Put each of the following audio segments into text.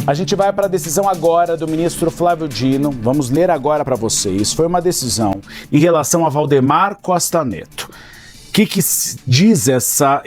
A gente vai para a decisão agora do ministro Flávio Dino. Vamos ler agora para vocês. Foi uma decisão em relação a Valdemar Costa Neto. O que diz essa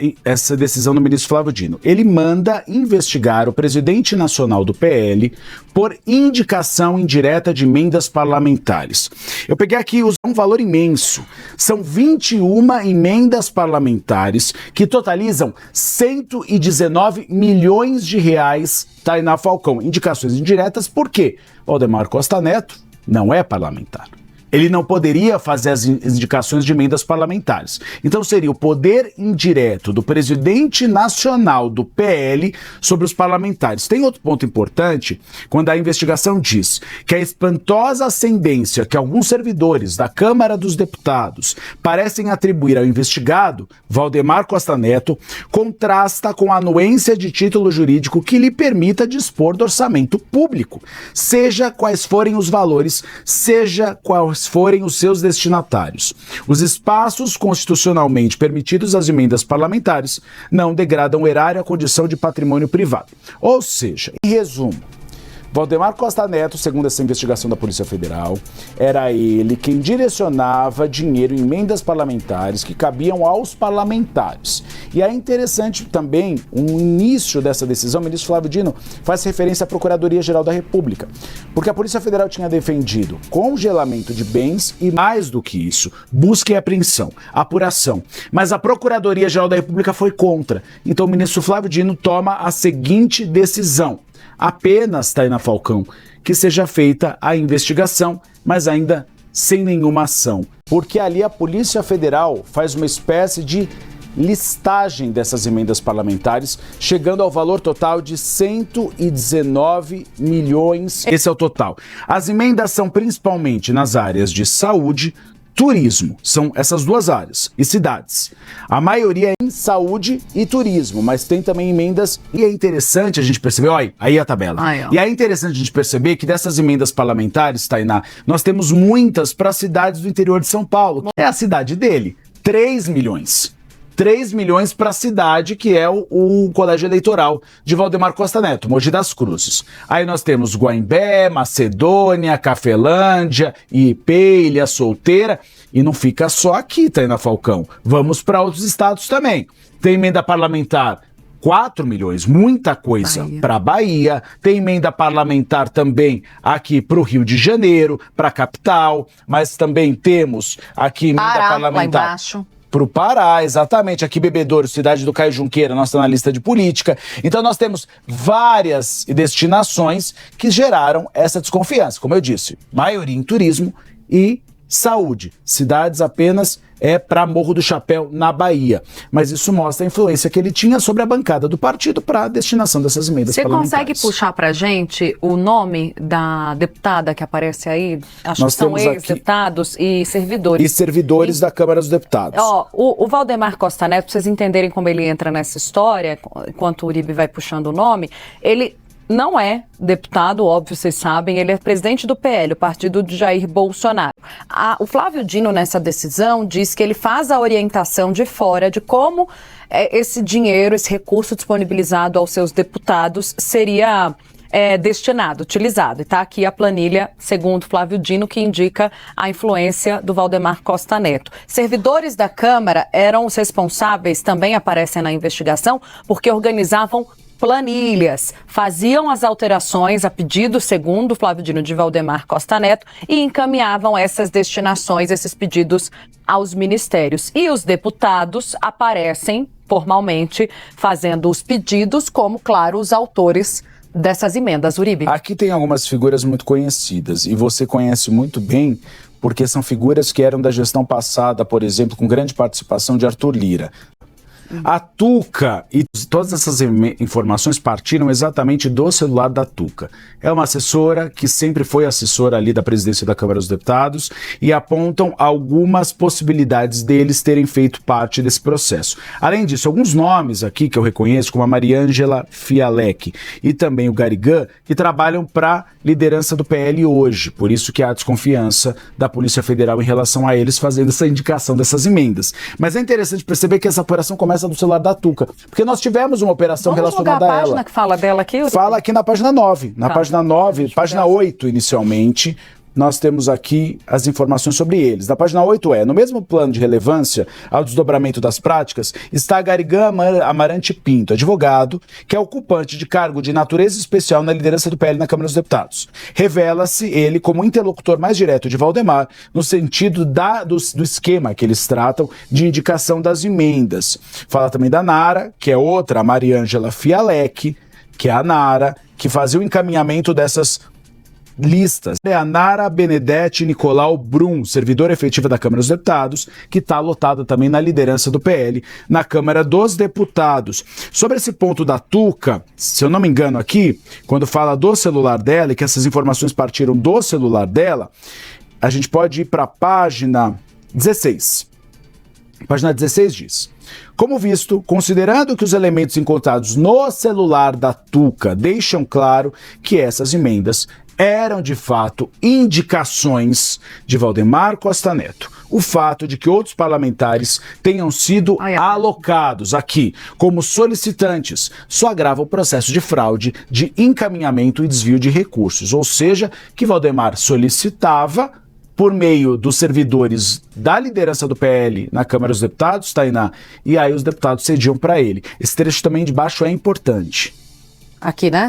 decisão do ministro Flávio Dino? Ele manda investigar o presidente nacional do PL por indicação indireta de emendas parlamentares. Eu peguei aqui um valor imenso. São 21 emendas parlamentares que totalizam 119 milhões de reais, Tainá Falcão. Indicações indiretas, por quê? Valdemar Costa Neto não é parlamentar. Ele não poderia fazer as indicações de emendas parlamentares. Então seria o poder indireto do presidente nacional do PL sobre os parlamentares. Tem outro ponto importante, quando a investigação diz que a espantosa ascendência que alguns servidores da Câmara dos Deputados parecem atribuir ao investigado, Valdemar Costa Neto, contrasta com a anuência de título jurídico que lhe permita dispor do orçamento público, seja quais forem os valores, seja quais forem os seus destinatários. Os espaços constitucionalmente permitidos às emendas parlamentares não degradam o erário à condição de patrimônio privado. Ou seja, em resumo, Valdemar Costa Neto, segundo essa investigação da Polícia Federal, era ele quem direcionava dinheiro em emendas parlamentares que cabiam aos parlamentares. E é interessante também, um início dessa decisão, o ministro Flávio Dino faz referência à Procuradoria-Geral da República, porque a Polícia Federal tinha defendido congelamento de bens e, mais do que isso, busca e apreensão, apuração. Mas a Procuradoria-Geral da República foi contra. Então o ministro Flávio Dino toma a seguinte decisão: apenas, Tainá Falcão, que seja feita a investigação, mas ainda sem nenhuma ação. Porque ali a Polícia Federal faz uma espécie de listagem dessas emendas parlamentares, chegando ao valor total de 119 milhões. Esse é o total. As emendas são principalmente nas áreas de saúde, turismo, são essas duas áreas, e cidades. A maioria é em saúde e turismo, mas tem também emendas, e é interessante a gente perceber, olha, aí a tabela. E é interessante a gente perceber que dessas emendas parlamentares, Tainá, nós temos muitas para cidades do interior de São Paulo. É a cidade dele, 3 milhões. 3 milhões para a cidade, que é o colégio eleitoral de Valdemar Costa Neto, Mogi das Cruzes. Aí nós temos Guaimbé, Macedônia, Cafelândia, IP, Ilha Solteira, e não fica só aqui, Tainá Falcão. Vamos para outros estados também. Tem emenda parlamentar 4 milhões, muita coisa para Bahia, tem emenda parlamentar também aqui para o Rio de Janeiro, para a capital, mas também temos aqui emenda parlamentar lá embaixo para o Pará, exatamente, aqui Bebedouro, cidade do Caio Junqueira, nossa analista de política. Então nós temos várias destinações que geraram essa desconfiança, como eu disse, maioria em turismo e saúde, cidades apenas para Morro do Chapéu, na Bahia. Mas isso mostra a influência que ele tinha sobre a bancada do partido para a destinação dessas emendas parlamentares. Você consegue puxar para a gente o nome da deputada que aparece aí? Acho que são ex-deputados e servidores. E servidores da Câmara dos Deputados. O Valdemar Costa Neto, para vocês entenderem como ele entra nessa história, enquanto o Uribe vai puxando o nome, ele não é deputado, óbvio, vocês sabem, ele é presidente do PL, o partido de Jair Bolsonaro. O Flávio Dino, nessa decisão, diz que ele faz a orientação de fora de como esse dinheiro, esse recurso disponibilizado aos seus deputados seria destinado, utilizado. E está aqui a planilha, segundo Flávio Dino, que indica a influência do Valdemar Costa Neto. Servidores da Câmara eram os responsáveis, também aparecem na investigação, porque organizavam planilhas, faziam as alterações a pedido, segundo Flávio Dino, de Valdemar Costa Neto, e encaminhavam essas destinações, esses pedidos aos ministérios. E os deputados aparecem formalmente fazendo os pedidos, como, claro, os autores dessas emendas. Uribe? Aqui tem algumas figuras muito conhecidas, e você conhece muito bem, porque são figuras que eram da gestão passada, por exemplo, com grande participação de Arthur Lira. A Tuca, e todas essas informações partiram exatamente do celular da Tuca. É uma assessora que sempre foi assessora ali da presidência da Câmara dos Deputados e apontam algumas possibilidades deles terem feito parte desse processo. Além disso, alguns nomes aqui que eu reconheço, como a Mariângela Fialec e também o Garigã, que trabalham para a liderança do PL hoje. Por isso que há desconfiança da Polícia Federal em relação a eles fazendo essa indicação dessas emendas. Mas é interessante perceber que essa apuração começa essa do celular da Tuca. Porque nós tivemos uma operação relacionada a ela. Vamos jogar a página que fala dela aqui? Fala aqui na página 9. Na página 9, página 8 inicialmente, nós temos aqui as informações sobre eles. Na página 8 no mesmo plano de relevância ao desdobramento das práticas, está Garigan Amarante Pinto, advogado, que é ocupante de cargo de natureza especial na liderança do PL na Câmara dos Deputados. Revela-se ele como interlocutor mais direto de Valdemar, no sentido do esquema que eles tratam de indicação das emendas. Fala também da Nara, que é outra, a Mariângela Fialec, que é a Nara, que fazia o encaminhamento dessas listas. É a Nara Benedetti Nicolau Brum, servidora efetiva da Câmara dos Deputados, que está lotada também na liderança do PL na Câmara dos Deputados. Sobre esse ponto da Tuca, se eu não me engano aqui, quando fala do celular dela e que essas informações partiram do celular dela, a gente pode ir para a página 16. Página 16 diz: como visto, considerando que os elementos encontrados no celular da Tuca deixam claro que essas emendas eram, de fato, indicações de Valdemar Costa Neto. O fato de que outros parlamentares tenham sido alocados aqui como solicitantes só agrava o processo de fraude, de encaminhamento e desvio de recursos. Ou seja, que Valdemar solicitava por meio dos servidores da liderança do PL na Câmara dos Deputados, Tainá, e aí os deputados cediam para ele. Esse trecho também de baixo é importante. Aqui, né?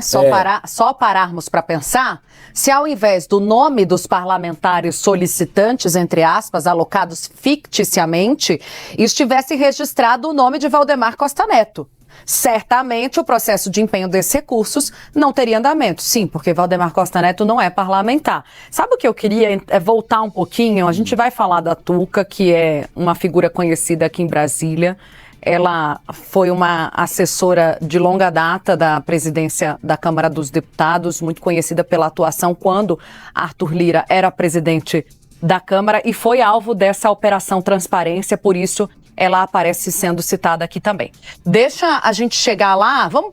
Só pararmos para pensar, se ao invés do nome dos parlamentares solicitantes, entre aspas, alocados ficticiamente, estivesse registrado o nome de Valdemar Costa Neto. Certamente o processo de empenho desses recursos não teria andamento. Sim, porque Valdemar Costa Neto não é parlamentar. Sabe o que eu queria? É voltar um pouquinho. A gente vai falar da Tuca, que é uma figura conhecida aqui em Brasília. Ela foi uma assessora de longa data da presidência da Câmara dos Deputados, muito conhecida pela atuação quando Arthur Lira era presidente da Câmara e foi alvo dessa Operação Transparência, por isso ela aparece sendo citada aqui também. Deixa a gente chegar lá, vamos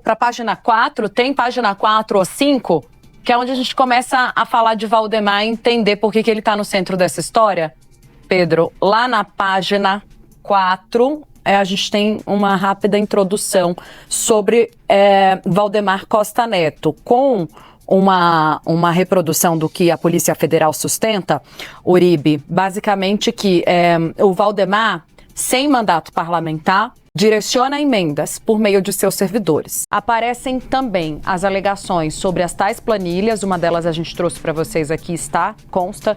para a página 4, tem página 4 ou 5, que é onde a gente começa a falar de Valdemar e entender por que ele está no centro dessa história. Pedro, lá na página 4... a gente tem uma rápida introdução sobre Valdemar Costa Neto, com uma reprodução do que a Polícia Federal sustenta, Uribe, basicamente que o Valdemar, sem mandato parlamentar, direciona emendas por meio de seus servidores. Aparecem também as alegações sobre as tais planilhas, uma delas a gente trouxe para vocês aqui, consta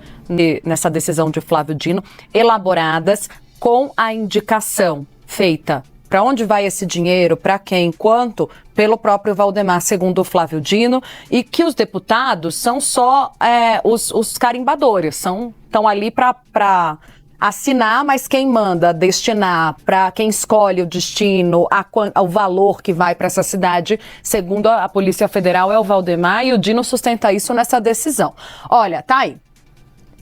nessa decisão de Flávio Dino, elaboradas com a indicação feita para onde vai esse dinheiro, para quem, quanto, pelo próprio Valdemar, segundo o Flávio Dino, e que os deputados são só os carimbadores, estão ali para assinar, mas quem manda destinar, para quem escolhe o destino, o valor que vai para essa cidade, segundo a Polícia Federal, é o Valdemar, e o Dino sustenta isso nessa decisão. Olha, tá aí.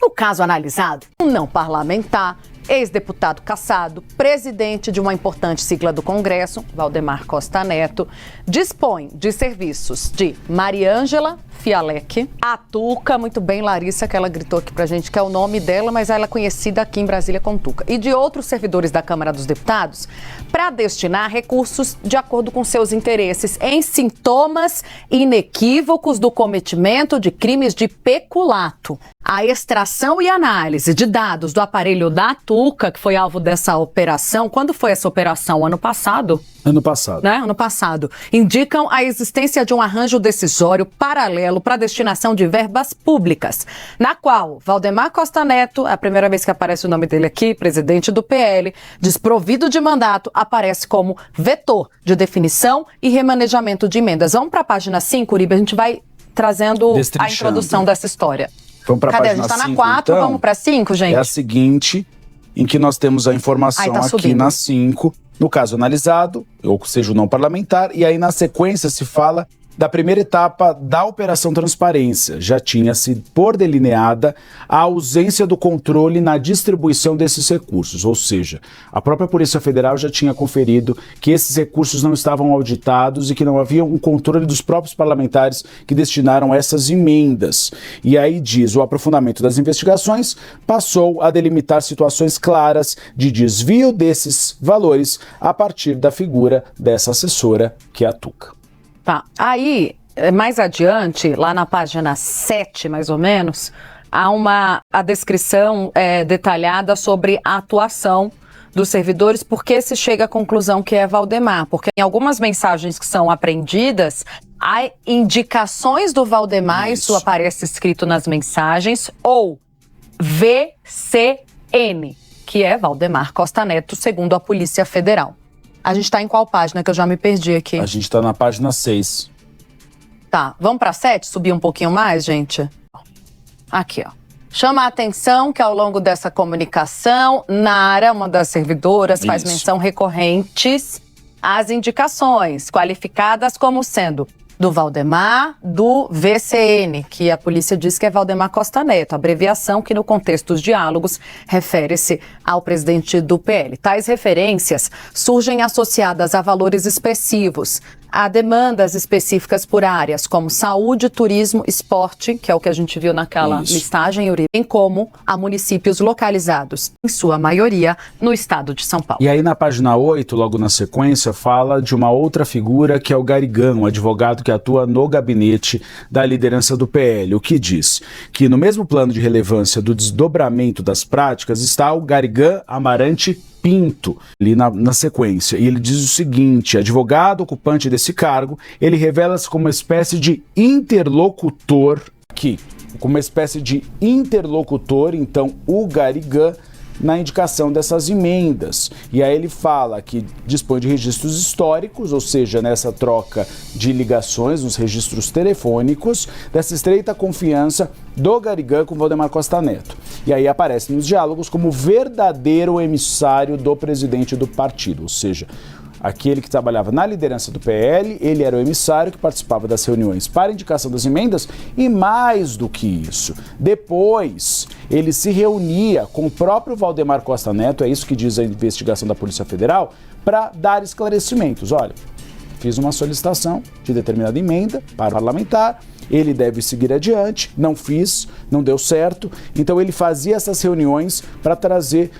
No caso analisado, um não parlamentar, ex-deputado cassado, presidente de uma importante sigla do Congresso, Valdemar Costa Neto, dispõe de serviços de Mariângela Fialec, a Tuca, muito bem, Larissa, que ela gritou aqui pra gente que é o nome dela, mas ela é conhecida aqui em Brasília como Tuca, e de outros servidores da Câmara dos Deputados, para destinar recursos de acordo com seus interesses em sintomas inequívocos do cometimento de crimes de peculato. A extração e análise de dados do aparelho da Tuca, que foi alvo dessa operação, quando foi essa operação? Ano passado? Ano passado. Né? Ano passado. Indicam a existência de um arranjo decisório paralelo para destinação de verbas públicas, na qual Valdemar Costa Neto, é a primeira vez que aparece o nome dele aqui, presidente do PL, desprovido de mandato, aparece como vetor de definição e remanejamento de emendas. Vamos para a página 5, Uribe, a gente vai trazendo a introdução dessa história. Vamos para a página 5, a gente está na 4, então, vamos para 5, gente? É a seguinte, em que nós temos a informação aqui subindo. Na 5, no caso analisado, ou seja, o não parlamentar, e aí na sequência se fala da primeira etapa da Operação Transparência. Já tinha sido por delineada a ausência do controle na distribuição desses recursos, ou seja, a própria Polícia Federal já tinha conferido que esses recursos não estavam auditados e que não havia um controle dos próprios parlamentares que destinaram essas emendas. E aí diz, o aprofundamento das investigações passou a delimitar situações claras de desvio desses valores a partir da figura dessa assessora, que é a Tuca. Tá. Aí, mais adiante, lá na página 7, mais ou menos, há a descrição detalhada sobre a atuação dos servidores, porque se chega à conclusão que é Valdemar, porque em algumas mensagens que são apreendidas, há indicações do Valdemar, isso aparece escrito nas mensagens, ou VCN, que é Valdemar Costa Neto, segundo a Polícia Federal. A gente está em qual página, que eu já me perdi aqui? A gente está na página 6. Tá, vamos para 7? Subir um pouquinho mais, gente? Aqui, ó. Chama a atenção que ao longo dessa comunicação, Nara, uma das servidoras, faz menção recorrentes às indicações, qualificadas como sendo do Valdemar, do VCN, que a polícia diz que é Valdemar Costa Neto, abreviação que no contexto dos diálogos refere-se ao presidente do PL. Tais referências surgem associadas a valores expressivos, a demandas específicas por áreas como saúde, turismo, esporte, que é o que a gente viu naquela listagem, bem como a municípios localizados, em sua maioria, no estado de São Paulo. E aí na página 8, logo na sequência, fala de uma outra figura que é o Garigão, um advogado que atua no gabinete da liderança do PL, o que diz que no mesmo plano de relevância do desdobramento das práticas está o Garigão Amarante Pinto, ali na sequência. E ele diz o seguinte, advogado ocupante desse cargo, ele revela-se como uma espécie de interlocutor, então, o Garigão, na indicação dessas emendas. E aí ele fala que dispõe de registros históricos, ou seja, nessa troca de ligações, nos registros telefônicos, dessa estreita confiança do Garigão com Valdemar Costa Neto. E aí aparece nos diálogos como verdadeiro emissário do presidente do partido, ou seja, aquele que trabalhava na liderança do PL, ele era o emissário que participava das reuniões para indicação das emendas e mais do que isso, depois ele se reunia com o próprio Valdemar Costa Neto, é isso que diz a investigação da Polícia Federal, para dar esclarecimentos. Olha, fiz uma solicitação de determinada emenda para o parlamentar, ele deve seguir adiante, não fiz, não deu certo, então ele fazia essas reuniões para trazer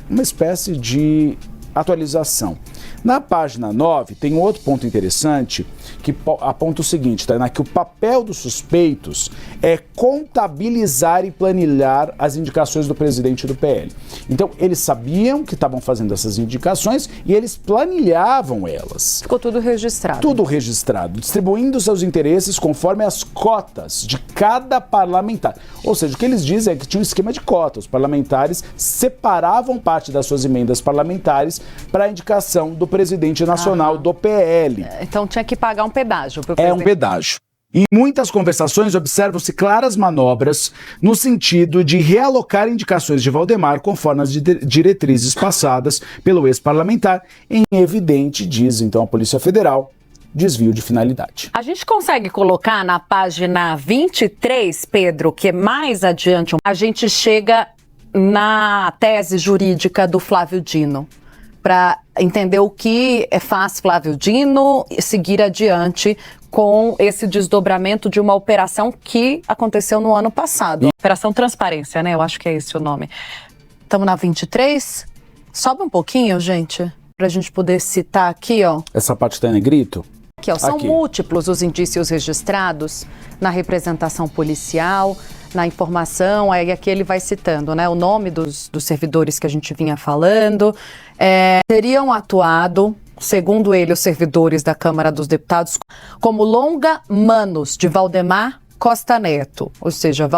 uma espécie de atualização. Na página 9 tem um outro ponto interessante que aponta o seguinte, Tainá, que o papel dos suspeitos é contabilizar e planilhar as indicações do presidente do PL. Então, eles sabiam que estavam fazendo essas indicações e eles planilhavam elas. Ficou tudo registrado. Tudo registrado, distribuindo seus interesses conforme as cotas de cada parlamentar. Ou seja, o que eles dizem é que tinha um esquema de cotas. Os parlamentares separavam parte das suas emendas parlamentares para a indicação do presidente nacional do PL. Então tinha que pagar um pedágio. É um pedágio. Em muitas conversações observam-se claras manobras no sentido de realocar indicações de Valdemar conforme as diretrizes passadas pelo ex-parlamentar, em evidente, diz então a Polícia Federal, desvio de finalidade. A gente consegue colocar na página 23, Pedro, que é mais adiante, a gente chega na tese jurídica do Flávio Dino, para entender o que faz Flávio Dino e seguir adiante com esse desdobramento de uma operação que aconteceu no ano passado. Operação Transparência, né? Eu acho que é esse o nome. Estamos na 23? Sobe um pouquinho, gente, para a gente poder citar aqui, ó. Essa parte está em negrito? Aqui, ó, são múltiplos os indícios registrados na representação policial, na informação, aí aqui ele vai citando, né, o nome dos servidores que a gente vinha falando, teriam atuado, segundo ele, os servidores da Câmara dos Deputados, como longa-manos de Valdemar Costa Neto, ou seja,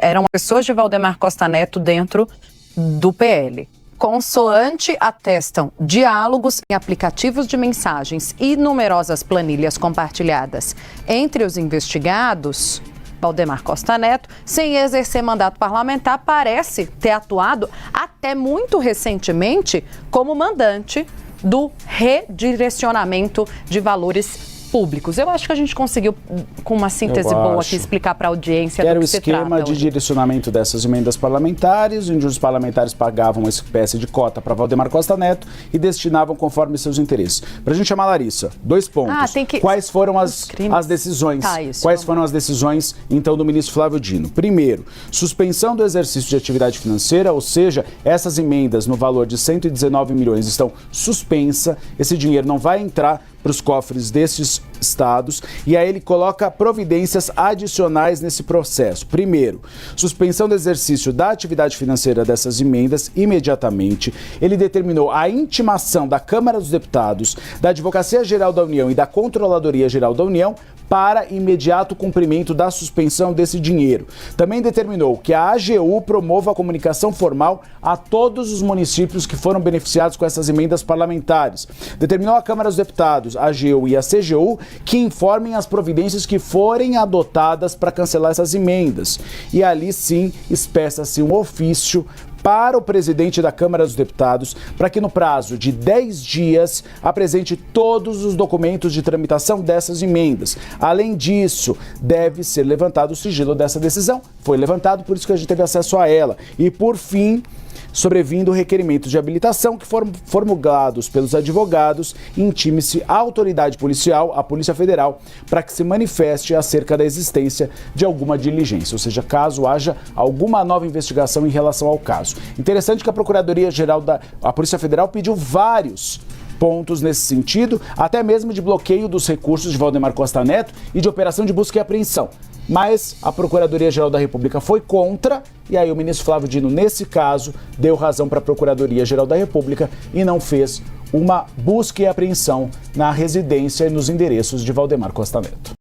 eram pessoas de Valdemar Costa Neto dentro do PL. Consoante atestam diálogos em aplicativos de mensagens e numerosas planilhas compartilhadas entre os investigados, Valdemar Costa Neto, sem exercer mandato parlamentar, parece ter atuado até muito recentemente como mandante do redirecionamento de valores públicos. Eu acho que a gente conseguiu, com uma síntese boa aqui, explicar para a audiência do que se trata. Era o esquema de direcionamento dessas emendas parlamentares, onde os parlamentares pagavam uma espécie de cota para Valdemar Costa Neto e destinavam conforme seus interesses. Para a gente chamar a Larissa, 2 pontos. Quais foram as decisões? Quais foram as decisões, então, do ministro Flávio Dino? Primeiro, suspensão do exercício de atividade financeira, ou seja, essas emendas no valor de 119 milhões estão suspensa, esse dinheiro não vai entrar para os cofres desses estados, e aí ele coloca providências adicionais nesse processo. Primeiro, suspensão do exercício da atividade financeira dessas emendas imediatamente. Ele determinou a intimação da Câmara dos Deputados, da Advocacia Geral da União e da Controladoria Geral da União para imediato cumprimento da suspensão desse dinheiro. Também determinou que a AGU promova a comunicação formal a todos os municípios que foram beneficiados com essas emendas parlamentares. Determinou a Câmara dos Deputados, a AGU e a CGU que informem as providências que forem adotadas para cancelar essas emendas. E ali sim, espeça-se um ofício para o presidente da Câmara dos Deputados para que no prazo de 10 dias apresente todos os documentos de tramitação dessas emendas. Além disso, deve ser levantado o sigilo dessa decisão. Foi levantado, por isso que a gente teve acesso a ela. E por fim, sobrevindo requerimentos de habilitação que foram formulados pelos advogados, intime-se a autoridade policial, a Polícia Federal, para que se manifeste acerca da existência de alguma diligência, ou seja, caso haja alguma nova investigação em relação ao caso. Interessante que a Procuradoria-Geral a Polícia Federal pediu vários pontos nesse sentido, até mesmo de bloqueio dos recursos de Valdemar Costa Neto e de operação de busca e apreensão. Mas a Procuradoria-Geral da República foi contra, e aí o ministro Flávio Dino, nesse caso, deu razão para a Procuradoria-Geral da República e não fez uma busca e apreensão na residência e nos endereços de Valdemar Costa Neto.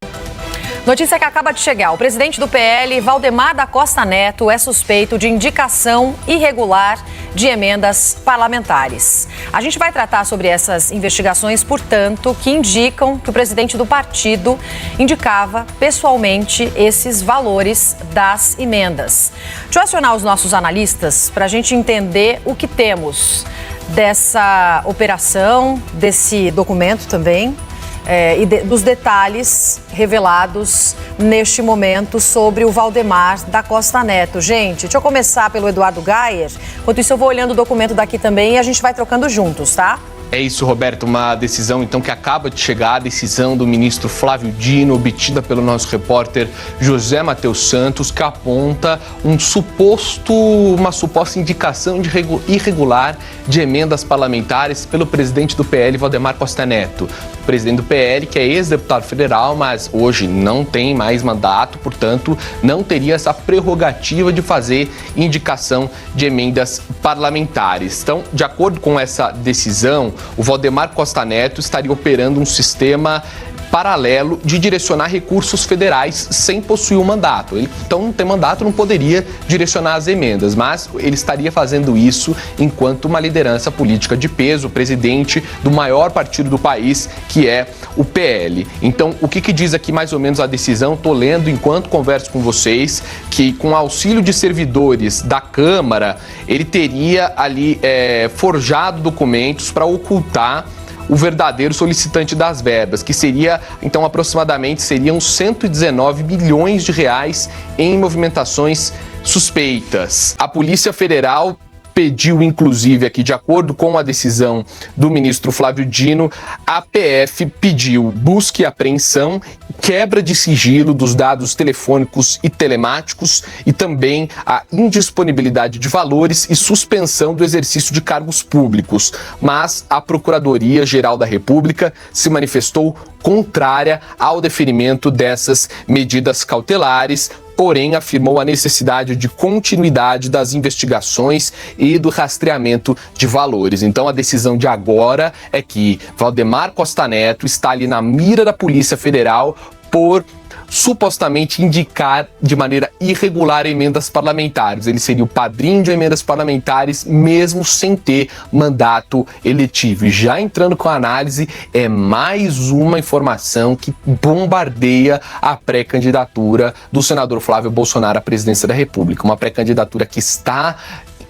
Notícia que acaba de chegar. O presidente do PL, Valdemar da Costa Neto, é suspeito de indicação irregular de emendas parlamentares. A gente vai tratar sobre essas investigações, portanto, que indicam que o presidente do partido indicava pessoalmente esses valores das emendas. Deixa eu acionar os nossos analistas para a gente entender o que temos dessa operação, desse documento também. E dos detalhes revelados neste momento sobre o Valdemar da Costa Neto. Gente, deixa eu começar pelo Eduardo Gayer. Enquanto isso, eu vou olhando o documento daqui também e a gente vai trocando juntos, tá? É isso, Roberto, uma decisão então que acaba de chegar, a decisão do ministro Flávio Dino, obtida pelo nosso repórter José Matheus Santos, que aponta uma suposta indicação de irregular de emendas parlamentares pelo presidente do PL, Valdemar Costa Neto. O presidente do PL, que é ex-deputado federal, mas hoje não tem mais mandato, portanto, não teria essa prerrogativa de fazer indicação de emendas parlamentares. Então, de acordo com essa decisão, o Valdemar Costa Neto estaria operando um sistema paralelo de direcionar recursos federais sem possuir um mandato. Ele, então, não tem mandato, não poderia direcionar as emendas, mas ele estaria fazendo isso enquanto uma liderança política de peso, presidente do maior partido do país, que é o PL. Então, o que diz aqui mais ou menos a decisão? Estou lendo enquanto converso com vocês, que com auxílio de servidores da Câmara, ele teria ali forjado documentos para ocultar o verdadeiro solicitante das verbas, que seria, então, aproximadamente, seriam 119 milhões de reais em movimentações suspeitas. A Polícia Federal pediu, inclusive, aqui, de acordo com a decisão do ministro Flávio Dino, a PF pediu busca e apreensão, quebra de sigilo dos dados telefônicos e telemáticos e também a indisponibilidade de valores e suspensão do exercício de cargos públicos. Mas a Procuradoria-Geral da República se manifestou contrária ao deferimento dessas medidas cautelares, porém afirmou a necessidade de continuidade das investigações e do rastreamento de valores. Então a decisão de agora é que Valdemar Costa Neto está ali na mira da Polícia Federal por supostamente indicar de maneira irregular emendas parlamentares. Ele seria o padrinho de emendas parlamentares mesmo sem ter mandato eletivo. E já entrando com a análise, é mais uma informação que bombardeia a pré-candidatura do senador Flávio Bolsonaro à presidência da República. Uma pré-candidatura que está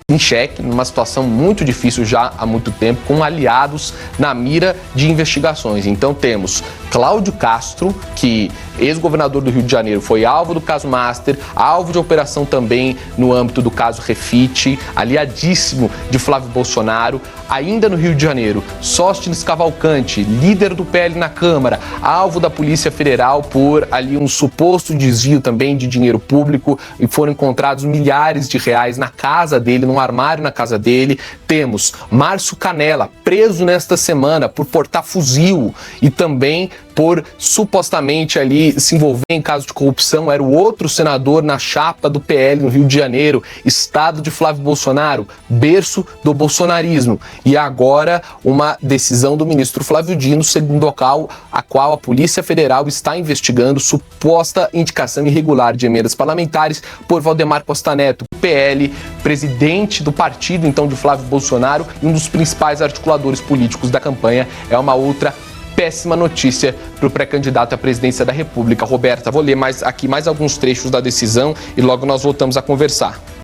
em xeque, numa situação muito difícil já há muito tempo, com aliados na mira de investigações. Então temos Cláudio Castro, que ex-governador do Rio de Janeiro, foi alvo do caso Master, alvo de operação também no âmbito do caso Refit, aliadíssimo de Flávio Bolsonaro. Ainda no Rio de Janeiro, Sóstenes Cavalcante, líder do PL na Câmara, alvo da Polícia Federal por ali um suposto desvio também de dinheiro público, e foram encontrados milhares de reais na casa dele, num armário na casa dele. Temos Márcio Canella, preso nesta semana por portar fuzil e também por supostamente ali se envolver em caso de corrupção. Era o outro senador na chapa do PL no Rio de Janeiro, estado de Flávio Bolsonaro, berço do bolsonarismo. E agora uma decisão do ministro Flávio Dino, segundo a qual a Polícia Federal está investigando suposta indicação irregular de emendas parlamentares por Valdemar Costa Neto, PL, presidente do partido então de Flávio Bolsonaro e um dos principais articuladores políticos da campanha. É uma outra péssima notícia para o pré-candidato à presidência da República. Roberta, vou ler mais alguns trechos da decisão e logo nós voltamos a conversar.